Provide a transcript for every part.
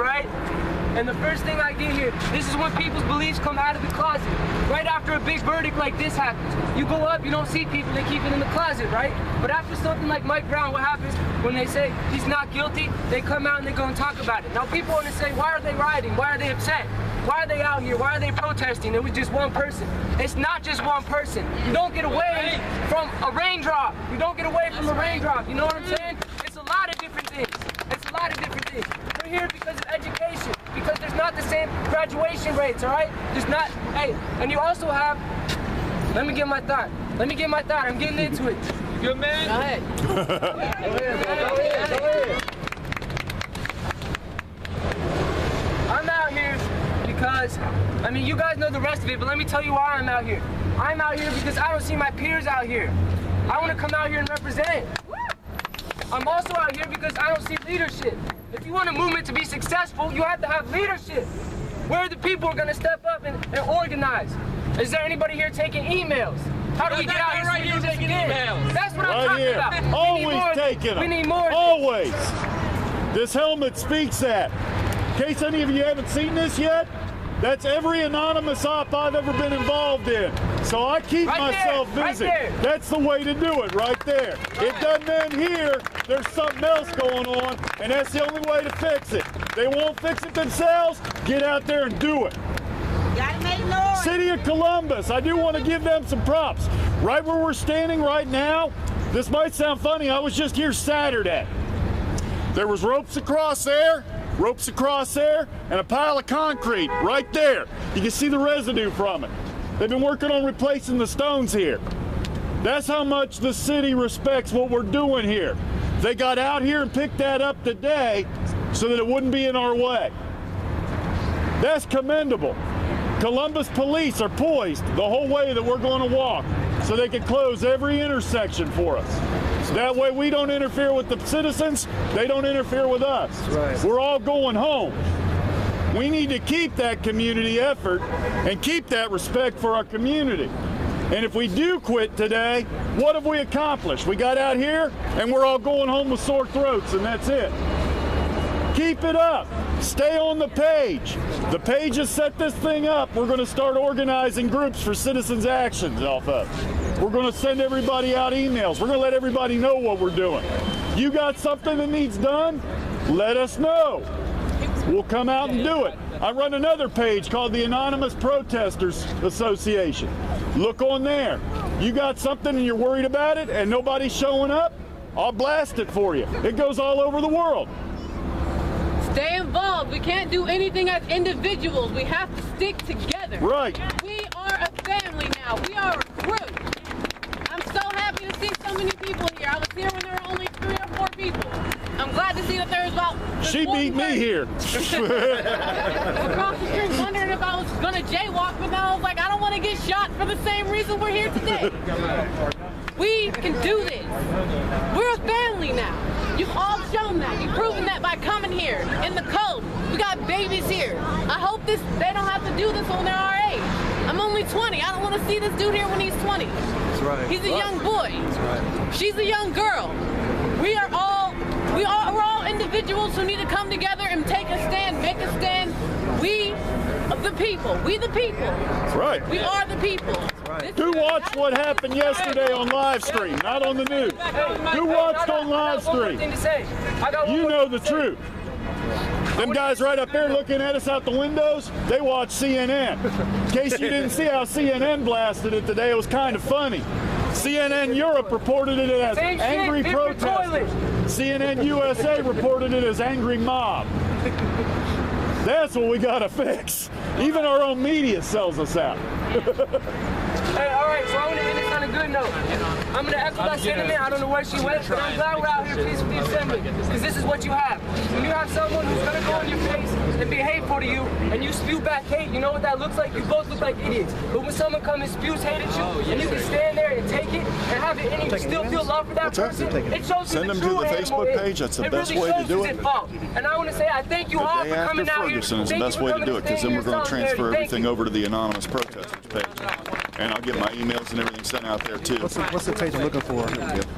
right? And the first thing I get here, this is when people's beliefs come out of the closet. Right after a big verdict like this happens. You go up, you don't see people, they keep it in the closet, right? But after something like Mike Brown, what happens? When they say he's not guilty, they come out and they go and talk about it. Now people want to say, why are they rioting? Why are they upset? Why are they out here? Why are they protesting? It was just one person. It's not just one person. You don't get away from a raindrop. You don't get away from a raindrop. You know what I'm saying? It's a lot of different things. It's a lot of different things. We're here because of education, because there's not the same graduation rates, all right? There's not, hey, and you also have, let me get my thought. I'm getting into it. You good, man? Go ahead. Go ahead. I'm out here because, I mean, you guys know the rest of it, but let me tell you why I'm out here. I'm out here because I don't see my peers out here. I want to come out here and represent. I'm also out here because I don't see leadership. If you want a movement to be successful, you have to have leadership. Where are the people who are going to step up and organize? Is there anybody here taking emails? How do we get out here right here taking emails? That's what I'm talking about. Always taking them. We need more. Always. This helmet speaks that. In case any of you haven't seen this yet, that's every anonymous op I've ever been involved in. So I keep myself busy. That's the way to do it, right there. It doesn't end here. There's something else going on, and that's the only way to fix it. They won't fix it themselves. Get out there and do it. Gotta make noise. City of Columbus, I do want to give them some props. Right where we're standing right now, this might sound funny, I was just here Saturday. There was ropes across there, and a pile of concrete right there. You can see the residue from it. They've been working on replacing the stones here. That's how much the city respects what we're doing here. They got out here and picked that up today so that it wouldn't be in our way. That's commendable. Columbus police are poised the whole way that we're going to walk so they can close every intersection for us. That way we don't interfere with the citizens, they don't interfere with us. Right. We're all going home. We need to keep that community effort and keep that respect for our community. And if we do quit today, what have we accomplished? We got out here and we're all going home with sore throats, and that's it. Keep it up. Stay on the page. The page has set this thing up. We're going to start organizing groups for citizens' actions off of. We're going to send everybody out emails. We're going to let everybody know what we're doing. You got something that needs done? Let us know. We'll come out and do it. I run another page called the Anonymous Protesters Association. Look on there. You got something and you're worried about it and nobody's showing up? I'll blast it for you. It goes all over the world. Stay involved. We can't do anything as individuals. We have to stick together. Right. We are a family now. We are a group. I'm so happy to see so many people here. I was here when there were only 3 or 4 people. I'm glad to see that there's about... She beat me here. Across the street wondering if I was going to jaywalk, but now I was like, I don't want to get shot for the same reason we're here today. We can do this. We're a family now. You've all shown that. You've proven that by coming here. In the code, we got babies here. I hope they don't have to do this when they're our age. I'm only 20. I don't want to see this dude here when he's 20. That's right. He's a young boy. That's right. She's a young girl. We're all individuals who need to come together and take a stand, make a stand. We the people. That's right. We are the people. Right. Who watched what happened yesterday on live stream, not on the news? Who watched on live stream? You know the truth. Them guys right up there looking at us out the windows, they watch CNN. In case you didn't see how CNN blasted it today, it was kind of funny. CNN Europe reported it as angry protesters. CNN USA reported it as angry mob. That's what we gotta fix. Even our own media sells us out. Hey, all right, so I want to end this on a good note. I'm going to echo that sentiment. I don't know where she went, but I'm glad we're out here peacefully assembling, because this is what you have. When you have someone who's going to go in your face and be hateful to you, and you spew back hate, you know what that looks like? You both look like idiots. But when someone comes and spews hate at you, and you can stand there and take it, and have it, and you still feel love for that person, it shows you the true animal. Send them to the Facebook page. That's the best way to do it. And I want to say I thank you all for coming out here. Ferguson is the best way to do it, because then we're going to transfer everything over to the Anonymous Protesters page. And I'll get my emails and everything sent out there too. What's the page I'm looking for?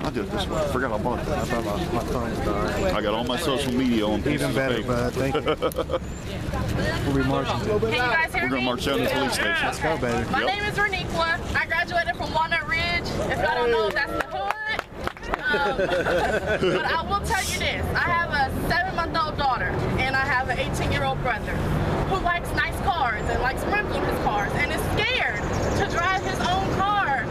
I'll do it this way. I forgot I bought it. I thought my phone was dying. I got all my social media on pieces Even better, of paper. bud. Thank you. We'll be marching to. Can you guys hear We're going me? to march down to the police station. Let's go, baby. My name is Reniqua. I graduated from Walnut Ridge. If y'all don't know, that's the hood. But I will tell you this. I have a 7-month-old daughter, and I have an 18-year-old brother who likes nice cars and likes rims on his cars and is scared to drive his own car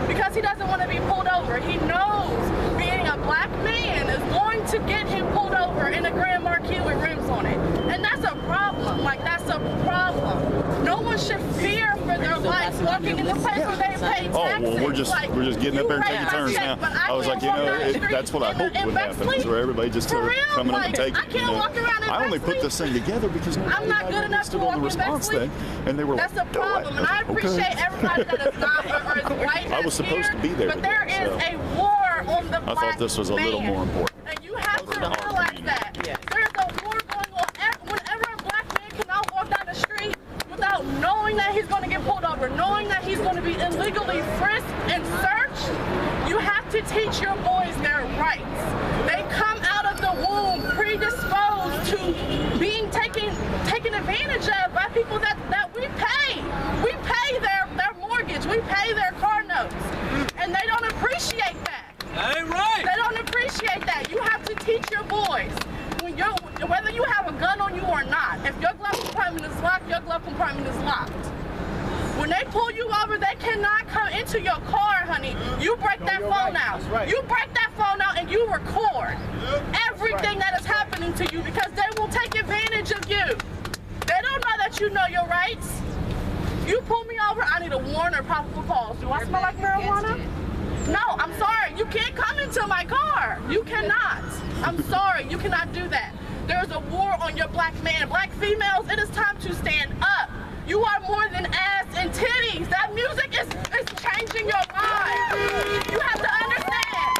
because he doesn't want to be pulled over. He knows being a black man is going to get him pulled over in a Grand Marquis with rims on it. And that's a problem. Like, that's a problem. No one should fear for their lives walking in the place where they pay taxes. Oh, well, we're just getting up there and taking turns now. I was like, you know, that's what I hoped would happen, is where everybody just started coming up and taking. I can't walk around in I only put this thing together because I'm not good enough to walk on the response in thing, and they were That's like, a problem, and I appreciate everybody that is not or is white. I was supposed to be there But there today, is so a war on the I black thought this was a little man. more important. And you have to realize that. There's a war going on. Whenever a black man cannot walk down the street without knowing that he's going to get pulled over, knowing that he's going to be illegally frisked and searched, you have to teach your boys their rights. They come out of the womb predisposed to being taken advantage of by people that we pay. We pay their mortgage. We pay their car notes. And they don't appreciate that. Ain't right. They don't appreciate that. You have to teach your boys. Whether you have a gun on you or not, if your glove compartment is locked, your glove compartment is locked. When they pull you over, they cannot come into your car, honey. You break that phone out. You break that phone out and you record everything that is happening to you because they will take advantage of you. They don't know that you know your rights. You pull me over, I need a warrant or probable cause. Do I smell like marijuana? No, I'm sorry. You can't come into my car. You cannot. I'm sorry. You cannot do that. There's a war on your black man. Black females, it is time to stand up. You are more than ass and titties. That music is changing your mind. You have to understand.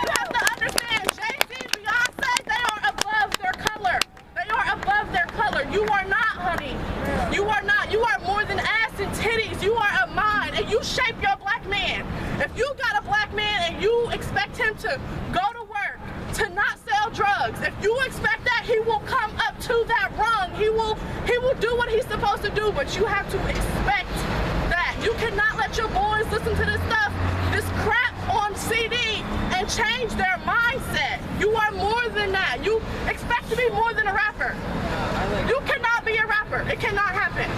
You have to understand. Jay-Z, Beyonce, they are above their color. They are above their color. You are not, honey. You are not. You are more than ass and titties. You are a mind, and you shape your black man. If you got a black man and you expect him to go to work, to not sell drugs, if you expect that, he will come up to that rung. He will do what he's supposed to do, but you have to expect that. You cannot let your boys listen to this stuff, this crap on CD, and change their mindset. You are more than that. You expect to be more than a rapper. You cannot be a rapper. It cannot happen.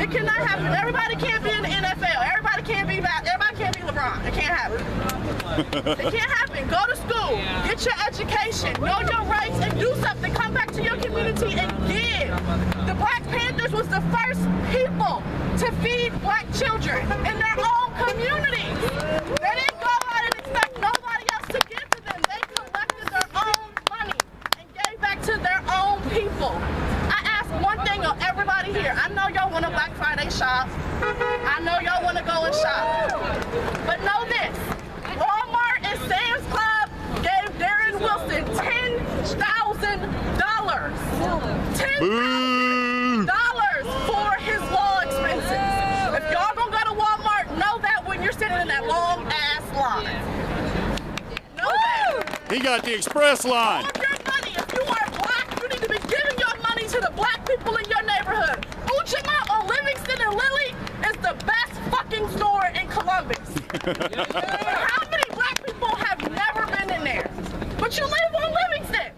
It cannot happen. Everybody can't be in the NFL. Everybody can't be LeBron. It can't happen. It can't happen. Go to school. Get your education. Know your rights and do something. Come back to your community and give. The Black Panthers was the first people to feed black children in their own communities. They didn't go out and expect nobody else to give to them. They collected their own money and gave back to their own people. I ask one thing of everybody here. I know y'all want a Black Friday shop. I know y'all want to go and shop. But know this. Walmart and Sam's Club gave Darren Wilson $10,000. $10,000 for his law expenses. If y'all gonna go to Walmart, know that when you're sitting in that long ass line. Know that. He got the express line. All of your money, if you are black, you need to be giving your money to the black people in your neighborhood. Ujima on Livingston and Lilly is the best fucking store in Columbus. How many black people have never been in there? But you live on Livingston.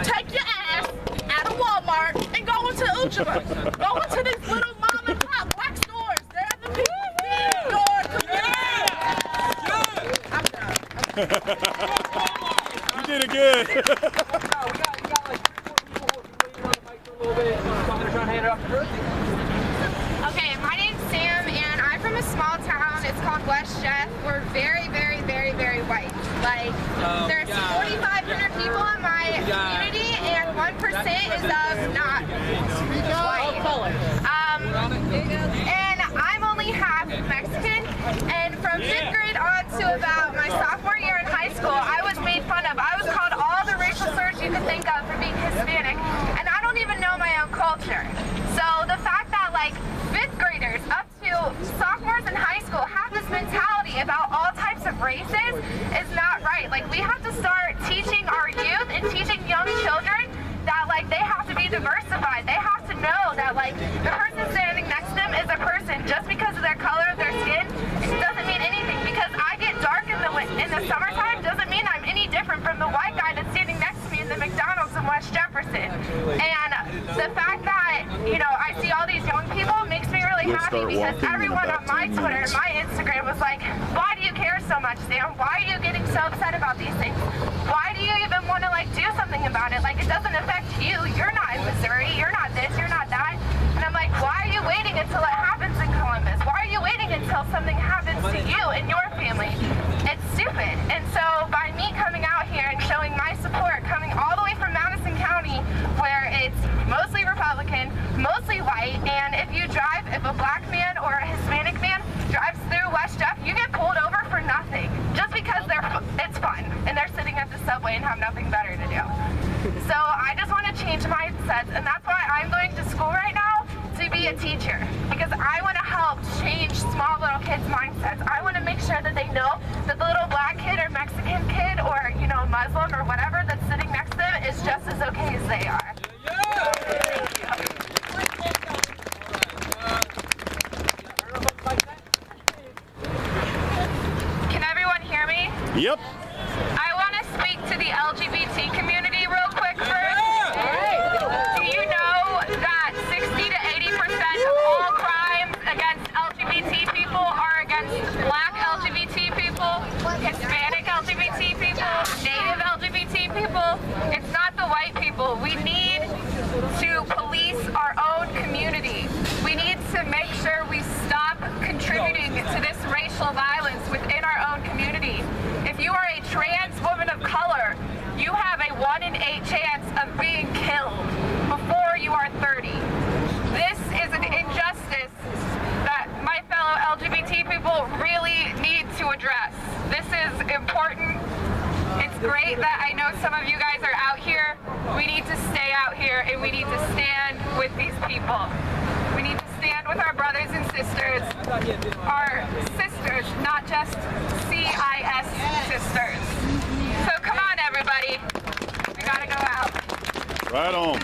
Take your ass out of Walmart and go into Ujima. Go into these little mom and pop black stores. They're the people in your community. I'm done. You did it good. We got like 3 or 4 people waiting on the mic for a little bit. I'm going to try and hand it off to her. Okay, my name's Sam, and I'm from a small town. It's called West Jeff. We're very, very, very, very white. Like, there's 4,500 people in my community, and 1% is of not white. And I'm only half Mexican, and from 5th grade on to about my sophomore year in high school, I was made fun of. I was called all the racial slurs you could think of for being Hispanic, and I don't even know my own culture. So the fact that, like, 5th graders up to sophomores in provide. They have to know that, like, the person standing next to them is a person. Just because of their color of their skin, it doesn't mean anything. Because I get dark in the summertime doesn't mean I'm any different from the white guy that's standing next to me in the McDonald's in West Jefferson. And the fact that, you know, I see all these young people makes me really happy, because everyone on my Twitter and my Instagram was like, why do you care so much, Sam? Why are you getting so upset about these things? Why do you even want to, like, do something about it? Like, it doesn't affect you. You're not in Missouri. You're not this. You're not that. And I'm like, why are you waiting until it happens in Columbus? Why are you waiting until something happens to you and your family? It's stupid. And so by me coming out here and showing my support, coming all the way from Madison County, where it's mostly Republican, mostly white, and if a black man or a Hispanic man drives through West Jeff, you get pulled over for nothing, just because it's fun and they're sitting at the subway and have nothing better to do. So I just want to change mindsets, and that's why I'm going to school right now to be a teacher, because I want to help change small little kids' mindsets. I want to make sure that they know that the little black kid or Mexican kid or, you know, Muslim or whatever that's sitting next to them is just as okay as they are. Can everyone hear me? Yep. I want to speak to the LGBT community real quick first. Do you know that 60 to 80% of all crimes against LGBT people are against black LGBT people, Hispanic LGBT people, Native LGBT people? It's not the white people. We need to police our own community. We need to make sure we stop contributing to this racial violence within our own community. If you are a trans woman of color, you have a 1 in 8 chance of being killed before you are 30. This is an injustice that my fellow LGBT people really need to address. This is important. It's great that I know some of you guys are out here. We need to stay out here, and we need to stand with these people. We need to stand with our brothers and sisters. Our sisters, not just CIS sisters. So come on, everybody. We gotta go out. Right on.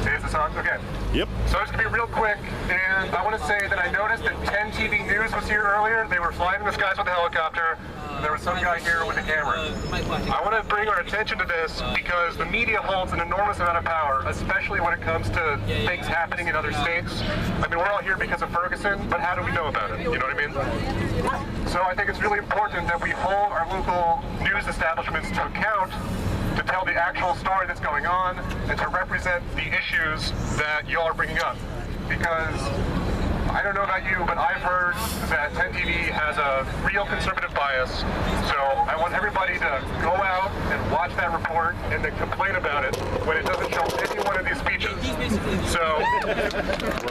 Is this on? Okay. Yep. So it's going to be real quick, and I want to say that I noticed that 10 TV News was here earlier. They were flying in the skies with a helicopter. There was some guy here with a camera. I want to bring our attention to this because the media holds an enormous amount of power, especially when it comes to things happening in other states. I mean, we're all here because of Ferguson, but how do we know about it? You know what I mean? So I think it's really important that we hold our local news establishments to account, to tell the actual story that's going on, and to represent the issues that y'all are bringing up. Because I don't know about you, but I've heard that 10 TV has a real conservative bias. So I want everybody to go out and watch that report and then complain about it when it doesn't show any one of these speeches. So,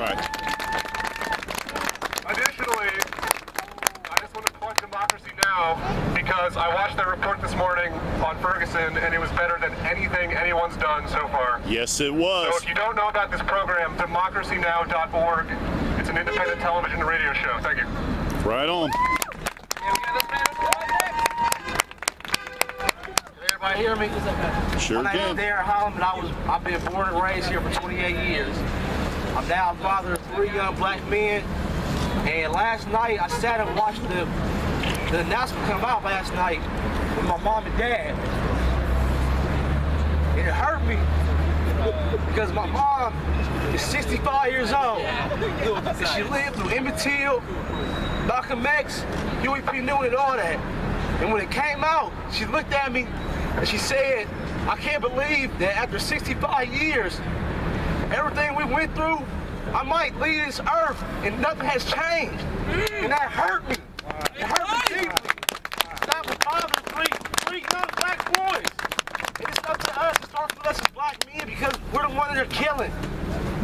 Right. additionally, I just want to plug Democracy Now! Because I watched their report this morning on Ferguson, and it was better than anything anyone's done so far. Yes, it So was. if you don't know about this program, democracynow.org. It's an independent television and radio show. Thank you. Right on. Everybody hear me? Sure My name is can. Darren Holland, and I've been born and raised here for 28 years. I'm now a father of 3 young black men. And last night, I sat and watched the announcement come out last night with my mom and dad. And it hurt me because my mom is 65 years old. And she lived through Emmett Till, Malcolm X, Huey P. Newton, and all that. And when it came out, she looked at me and she said, I can't believe that after 65 years, everything we went through, I might leave this earth and nothing has changed. And that hurt me. It hurt me deeply. That was bothering three young black boys. And it's up to us, it starts with us as black men because we're the ones that are killing.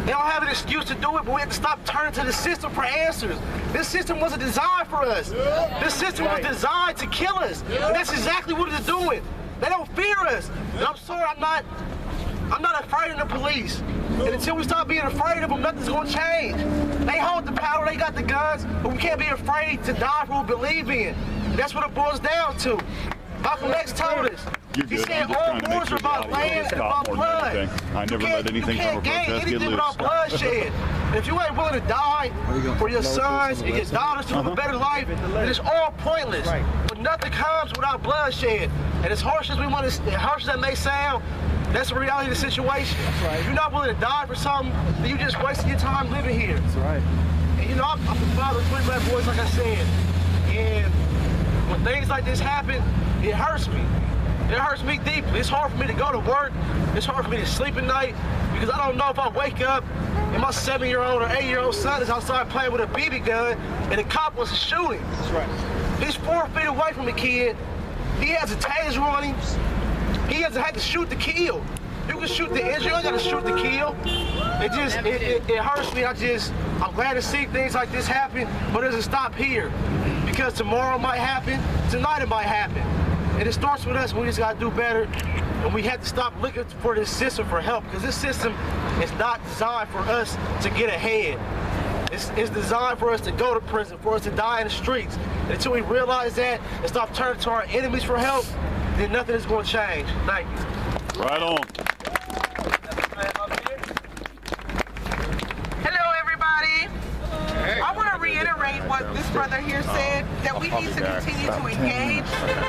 They don't have an excuse to do it, but we have to stop turning to the system for answers. This system wasn't designed for us. This system was designed to kill us. And that's exactly what it's doing. They don't fear us. And I'm sorry, I'm not afraid of the police. And until we stop being afraid of them, nothing's gonna change. They hold the power, they got the guns, but we can't be afraid to die for what we believe in. And that's what it boils down to. Malcolm X told us. He said all wars are about land and about blood. I never let anything from a protest get loose. Without bloodshed. And if you ain't willing to die for your sons and your daughters to live a better life, then it's all pointless. But nothing comes without bloodshed. And as harsh as that may sound, that's the reality of the situation. If you're not willing to die for something, then you just wasting your time living here. That's right. And you know, I'm the father of 3 black boys, like I said. And when things like this happen, it hurts me. It hurts me deeply. It's hard for me to go to work. It's hard for me to sleep at night because I don't know if I wake up and my 7-year-old or 8-year-old son is outside playing with a BB gun and the cop wants to shoot him. That's right. He's 4 feet away from the kid. He has a taser on him. He hasn't had to shoot to kill. You can shoot the injury, you ain't got to shoot to kill. It hurts me. I'm glad to see things like this happen, but it doesn't stop here. Because tomorrow might happen, tonight it might happen. And it starts with us. We just got to do better. And we have to stop looking for this system for help, because this system is not designed for us to get ahead. It's designed for us to go to prison, for us to die in the streets. And until we realize that and stop turning to our enemies for help, then nothing is going to change. Thank you. Right on. Hello, everybody. I want to reiterate what this brother here said, that we need to continue to engage.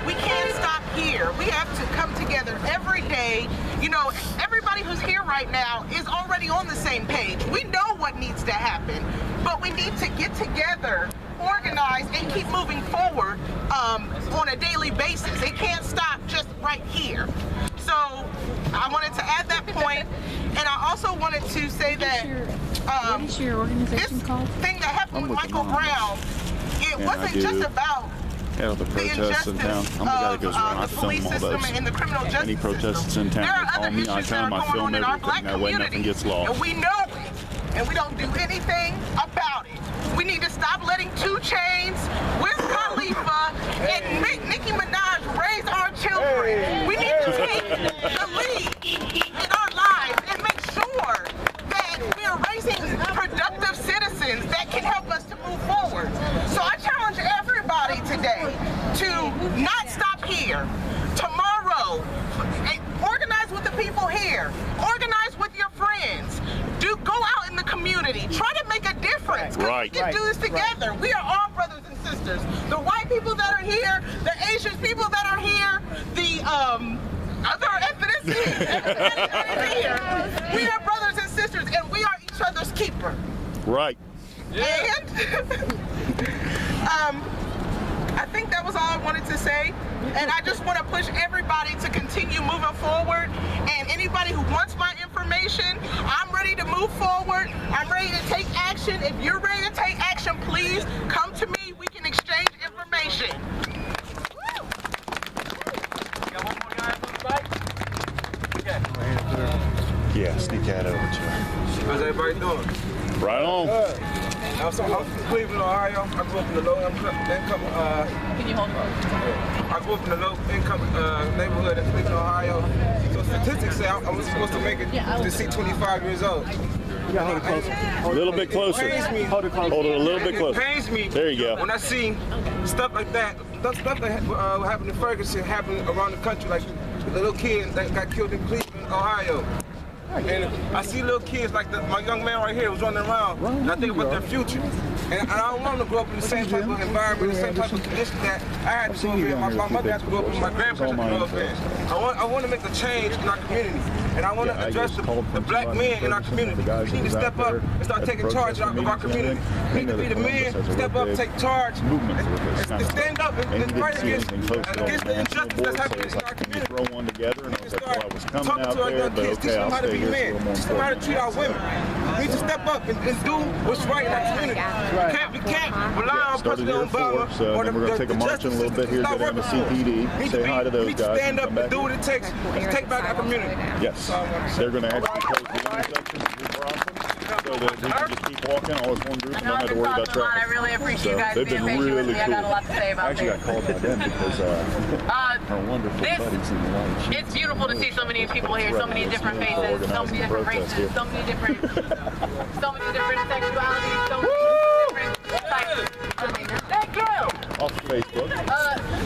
We can't stop here. We have to come together every day. You know, everybody who's here right now is already on the same page. We know what needs to happen, but we need to get together, organize, and keep moving forward on a daily basis. It can't stop just right here. So I wanted to add that point, and I also wanted to say that what is your organization called? Thing that happened with Michael Brown, it wasn't just about the protests in town. I'm the guy that goes around. I film all those. And the criminal justice Any protests in town, they call me. I come, I film everything. That way nothing gets lost. And we know it, and we don't do anything about it. We need to stop letting 2 Chainz, Wiz Khalifa, and Nicki Minaj raise our children. We need to take the lead in our lives and make sure that we are raising productive citizens that can help us to move forward. So I challenge everybody today to not stop here. Tomorrow, organize with the people here. Organize with your friends. Go out in the community. Try to make a difference. Right. We can do this together. We are all brothers and sisters. The white people that are here, the Asian people that are here, the other ethnicities that are here. We are brothers and sisters, and we are each other's keeper. Right. And I think that was all I wanted to say. And I just want to push everybody to continue moving forward. And anybody who wants my information, I'm ready to move forward. I'm ready to take action. If you're ready to take action, please come to me. We can exchange information. Yeah, sneak that over to her. How's everybody doing? Right on. I'm from Cleveland, Ohio. I grew up in the low-income. Can you hold it? I grew up in the low-income neighborhood in Cleveland, Ohio. So statistics say I was supposed to make it to see 25 years old. A little bit closer. Hold it a little bit closer. It pains me. There you go. When I see stuff like that, stuff that happened in Ferguson happened around the country, like the little kid that got killed in Cleveland, Ohio. And I see little kids like my young man right here was running around, and I think about their future. And I don't want them to grow up in the same type of environment, the same type of condition that I had to grow up in. My mother had to grow up in, my grandparents had to grow up in. I want to make a change in our community. And I want to address the black men in our community. We need to step up and start taking charge of our community. We need to be the men, step up, take charge, and stand up and fight against the injustice that's happening in our community. Throw one together, and I was like, well, I was coming Talking out to our there, young but kids, teach okay, them how I'll to stay be here men, for a little teach them how to treat our women. We need to step up and do what's right in our community. We can't rely on Started President here Obama at 4, so then we're going to take a march in a little bit here, go down to CPD, say hi to those guys. We need to stand up and do what it takes to take back our community. Yes, they're going to actually close the intersection through Bronson. so that we can just keep walking all as one group and don't have to worry about traffic. I really appreciate you guys they've being been patient with really me. cool. I got a lot to say about I actually got called by them because our wonderful buddies in the light. It's beautiful to see so many people here, so many different faces, so many different races, so many different sexualities, so many different types. Thank you. Off Facebook.